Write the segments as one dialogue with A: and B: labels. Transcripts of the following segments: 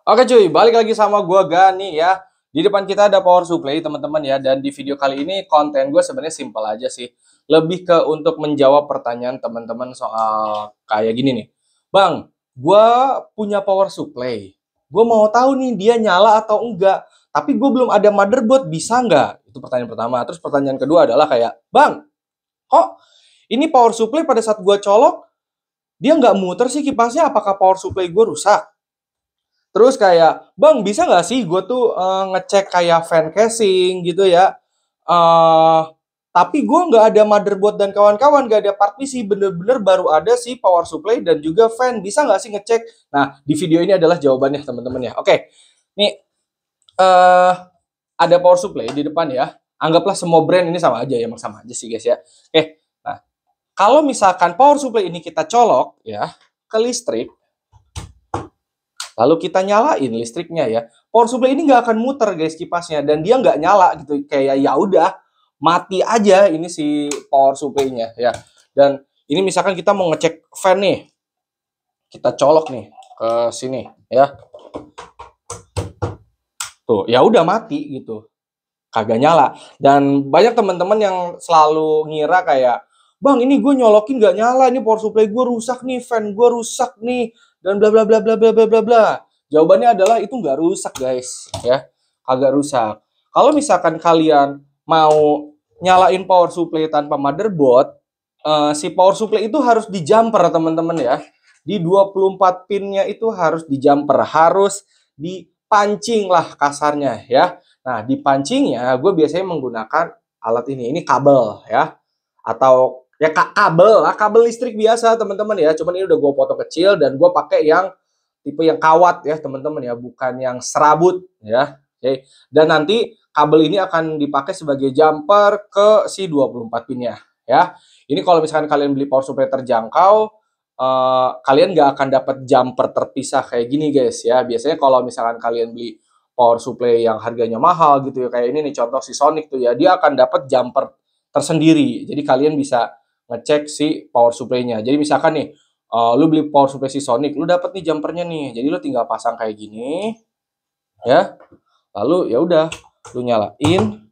A: Oke cuy, balik lagi sama gua Gani ya. Di depan kita ada power supply teman-teman ya. Dan di video kali ini konten gue sebenarnya simpel aja sih. Lebih ke untuk menjawab pertanyaan teman-teman soal kayak gini nih. Bang, gua punya power supply. Gue mau tahu nih dia nyala atau enggak. Tapi gue belum ada motherboard, bisa nggak? Itu pertanyaan pertama. Terus pertanyaan kedua adalah kayak, Bang, kok ini power supply pada saat gua colok, dia nggak muter sih kipasnya, apakah power supply gue rusak? Terus kayak, Bang bisa nggak sih gue tuh ngecek kayak fan casing gitu ya. Eh tapi gue nggak ada motherboard dan kawan-kawan, nggak ada partisi, bener-bener baru ada sih power supply dan juga fan. Bisa nggak sih ngecek? Nah, di video ini adalah jawabannya teman-teman ya. Oke, nih ada power supply di depan ya. Anggaplah semua brand ini sama aja ya, emang sama aja sih guys ya. Oke, nah kalau misalkan power supply ini kita colok ya ke listrik, lalu kita nyalain listriknya ya, power supply ini nggak akan muter guys kipasnya, dan dia nggak nyala gitu, kayak ya udah mati aja ini si power supply-nya ya. Dan ini misalkan kita mau ngecek fan nih, kita colok nih ke sini ya, tuh ya udah mati gitu, kagak nyala. Dan banyak teman-teman yang selalu ngira kayak, Bang ini gue nyolokin nggak nyala, ini power supply gue rusak nih, fan gue rusak nih, dan bla bla bla bla bla bla bla bla. Jawabannya adalah itu nggak rusak guys ya, kagak rusak. Kalau misalkan kalian mau nyalain power supply tanpa motherboard, si power supply itu harus di jumper teman-teman ya. Di 24 pinnya itu harus di jumper, harus dipancing lah kasarnya ya. Nah, di pancingnya gue biasanya menggunakan alat ini kabel ya, atau ya kabel lah, kabel listrik biasa teman-teman ya. Cuman ini udah gue potong kecil dan gue pakai yang tipe yang kawat ya teman-teman ya, bukan yang serabut ya. Oke. Dan nanti kabel ini akan dipakai sebagai jumper ke si 24 pinnya ya. Ini kalau misalkan kalian beli power supply terjangkau, kalian nggak akan dapat jumper terpisah kayak gini guys ya. Biasanya kalau misalkan kalian beli power supply yang harganya mahal gitu ya, kayak ini nih contoh si Sonic tuh ya, dia akan dapat jumper tersendiri. Jadi kalian bisa ngecek si power supply-nya. Jadi misalkan nih, lu beli power supply si Sonic, lu dapat nih jumpernya nih. Jadi lu tinggal pasang kayak gini ya. Lalu ya udah, lu nyalain,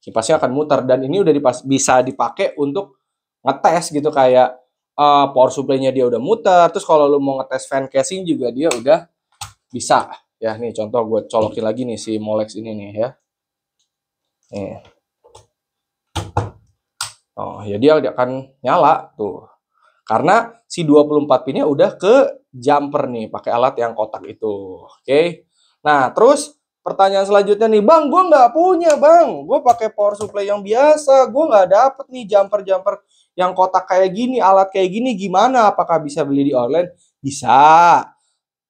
A: kipasnya akan muter, dan ini udah bisa dipakai untuk ngetes gitu, kayak power supply-nya dia udah muter. Terus kalau lu mau ngetes fan casing juga dia udah bisa ya. Nih contoh gue colokin lagi nih si Molex ini nih ya. Nih. Oh ya, dia akan nyala tuh. Karena si 24 pinnya udah ke jumper nih pakai alat yang kotak itu. Oke. Nah, terus pertanyaan selanjutnya nih, Bang, gue nggak punya, Bang. Gue pakai power supply yang biasa. Gue nggak dapet nih jumper-jumper yang kotak kayak gini, alat kayak gini. Gimana? Apakah bisa beli di online? Bisa.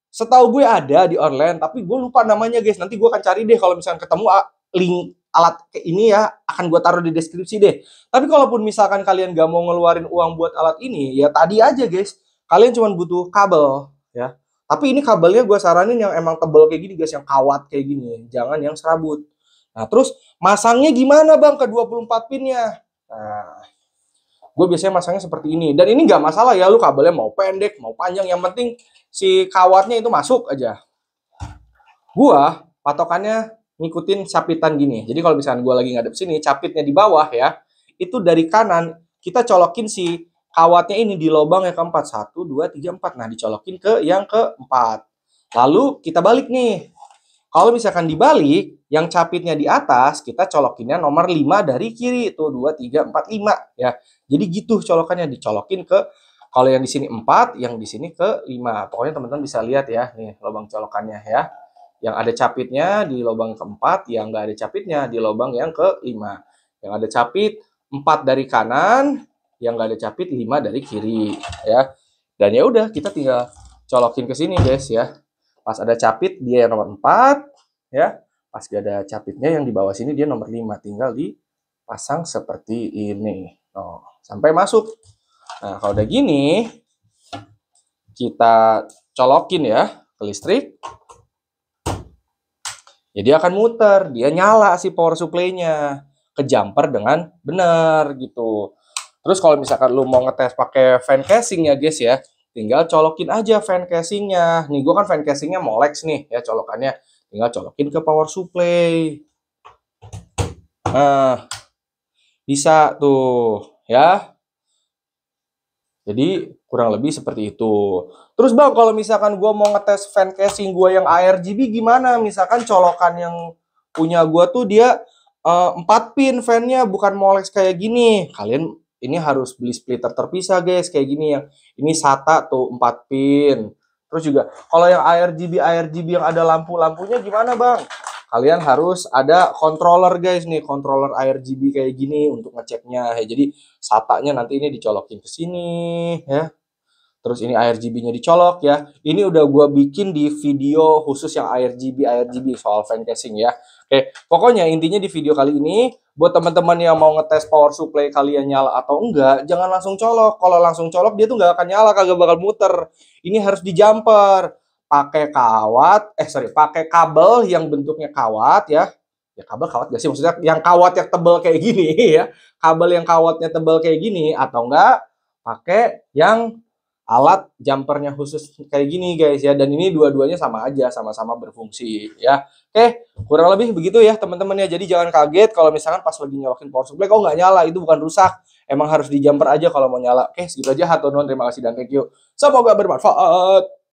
A: Setahu gue ada di online, tapi gue lupa namanya guys. Nanti gue akan cari deh, kalau misalkan ketemu link alat kayak ini ya, akan gue taruh di deskripsi deh. Tapi kalaupun misalkan kalian gak mau ngeluarin uang buat alat ini, ya tadi aja guys, kalian cuma butuh kabel ya. Tapi ini kabelnya gue saranin yang emang tebel kayak gini guys, yang kawat kayak gini, jangan yang serabut. Nah terus masangnya gimana Bang ke 24 pinnya? Nah, gue biasanya masangnya seperti ini. Dan ini nggak masalah ya, lu kabelnya mau pendek, mau panjang, yang penting si kawatnya itu masuk aja. Gua patokannya ngikutin capitan gini. Jadi kalau misalnya gue lagi ngadep sini, capitnya di bawah ya, itu dari kanan kita colokin si kawatnya ini di lubang yang keempat. 1, 2, 3, 4. Nah, dicolokin ke yang keempat. Lalu kita balik nih. Kalau misalkan dibalik, yang capitnya di atas, kita colokinnya nomor 5 dari kiri. Itu 2, 3, 4, 5. Ya. Jadi gitu colokannya. Dicolokin ke, kalau yang di sini 4, yang di sini ke 5. Pokoknya teman-teman bisa lihat ya, nih lubang colokannya ya. Yang ada capitnya di lubang keempat, yang nggak ada capitnya di lubang yang kelima. Yang ada capit 4 dari kanan, yang nggak ada capit 5 dari kiri ya. Dan ya udah, kita tinggal colokin ke sini guys ya. Pas ada capit dia yang nomor 4 ya. Pas gak ada capitnya yang di bawah sini dia nomor 5. Tinggal dipasang seperti ini. Oh, sampai masuk. Nah, kalau udah gini kita colokin ya ke listrik. Ya dia akan muter, dia nyala si power supply-nya, ke jumper dengan benar gitu. Terus kalau misalkan lu mau ngetes pakai fan casing ya guys ya, tinggal colokin aja fan casingnya. Nih gue kan fan casingnya Molex nih ya colokannya. Tinggal colokin ke power supply. Nah, bisa tuh ya. Jadi kurang lebih seperti itu. Terus bang, kalau misalkan gue mau ngetes fan casing gue yang ARGB gimana? Misalkan colokan yang punya gue tuh dia 4 pin fan-nya, bukan Molex kayak gini. Kalian ini harus beli splitter terpisah guys, kayak gini yang ini SATA tuh 4 pin. Terus juga kalau yang ARGB yang ada lampu-lampunya gimana bang? Kalian harus ada controller guys nih, controller ARGB kayak gini untuk ngeceknya. Ya, jadi SATA-nya nanti ini dicolokin ke sini ya. Terus ini ARGB-nya dicolok ya. Ini udah gue bikin di video khusus yang ARGB soal fan casing ya. Oke, pokoknya intinya di video kali ini buat teman-teman yang mau ngetes power supply kalian nyala atau enggak, jangan langsung colok. Kalau langsung colok dia tuh nggak akan nyala, kagak bakal muter. Ini harus dijumper. Pakai pakai kabel yang bentuknya kawat ya. Ya kabel kawat gak sih? Maksudnya yang kawat yang tebel kayak gini ya. Kabel yang kawatnya tebel kayak gini atau enggak pakai yang alat jumpernya khusus kayak gini guys ya, dan ini dua-duanya sama aja, sama-sama berfungsi ya. Oke, kurang lebih begitu ya teman-teman ya. Jadi jangan kaget kalau misalkan pas lagi nyolokin power supply kok nggak nyala, itu bukan rusak, emang harus di jumper aja kalau mau nyala. Oke, segitu aja, hatur nuhun, terima kasih dan thank you, semoga bermanfaat.